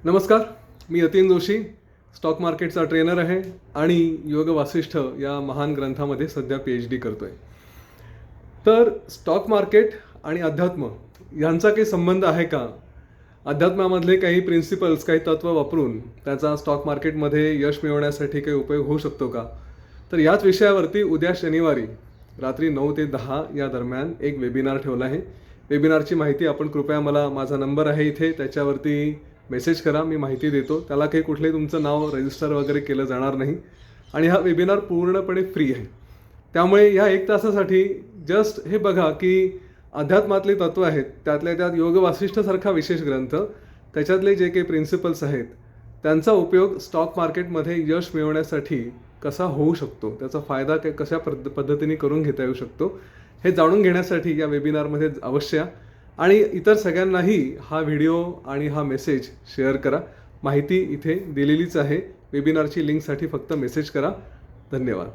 नमस्कार, मी यतीन जोशी, स्टॉक मार्केटचा ट्रेनर आहे आणि योग वासिष्ठ या महान ग्रंथामध्ये सध्या PhD करतोय. तर स्टॉक मार्केट आणि अध्यात्म यांचा काही संबंध आहे का? अध्यात्मामधले काही प्रिन्सिपल्स, काही तत्त्व वापरून त्याचा स्टॉक मार्केटमध्ये यश मिळवण्यासाठी काही उपयोग होऊ शकतो का? तर याच विषयावरती उद्या शनिवारी रात्री 9 ते 10 या दरम्यान एक वेबिनार ठेवला आहे. वेबिनारची माहिती आपण कृपया मला, माझा नंबर आहे इथे, त्याच्यावरती मेसेज करा, मी माहिती देतो. त्याला काही कुठलंही तुमचं नाव रजिस्टर वगैरे केलं जाणार नाही आणि हा वेबिनार पूर्णपणे फ्री आहे. त्यामुळे या 1 तासासाठी जस्ट हे बघा की अध्यात्मातले तत्त्व आहेत, त्यातल्या त्यात योग वासिष्ठसारखा विशेष ग्रंथ, त्याच्यातले जे काही प्रिन्सिपल्स आहेत त्यांचा उपयोग स्टॉक मार्केटमध्ये यश मिळवण्यासाठी कसा होऊ शकतो, त्याचा फायदा कशा पद्धतीने करून घेता येऊ शकतो, हे जाणून घेण्यासाठी या वेबिनारमध्ये अवश्य या. आणि इतर सगळ्यांनाही हा व्हिडिओ आणि हा मेसेज शेअर करा. माहिती इथे दिलेलीच आहे. वेबिनारची लिंकसाठी फक्त मेसेज करा. धन्यवाद.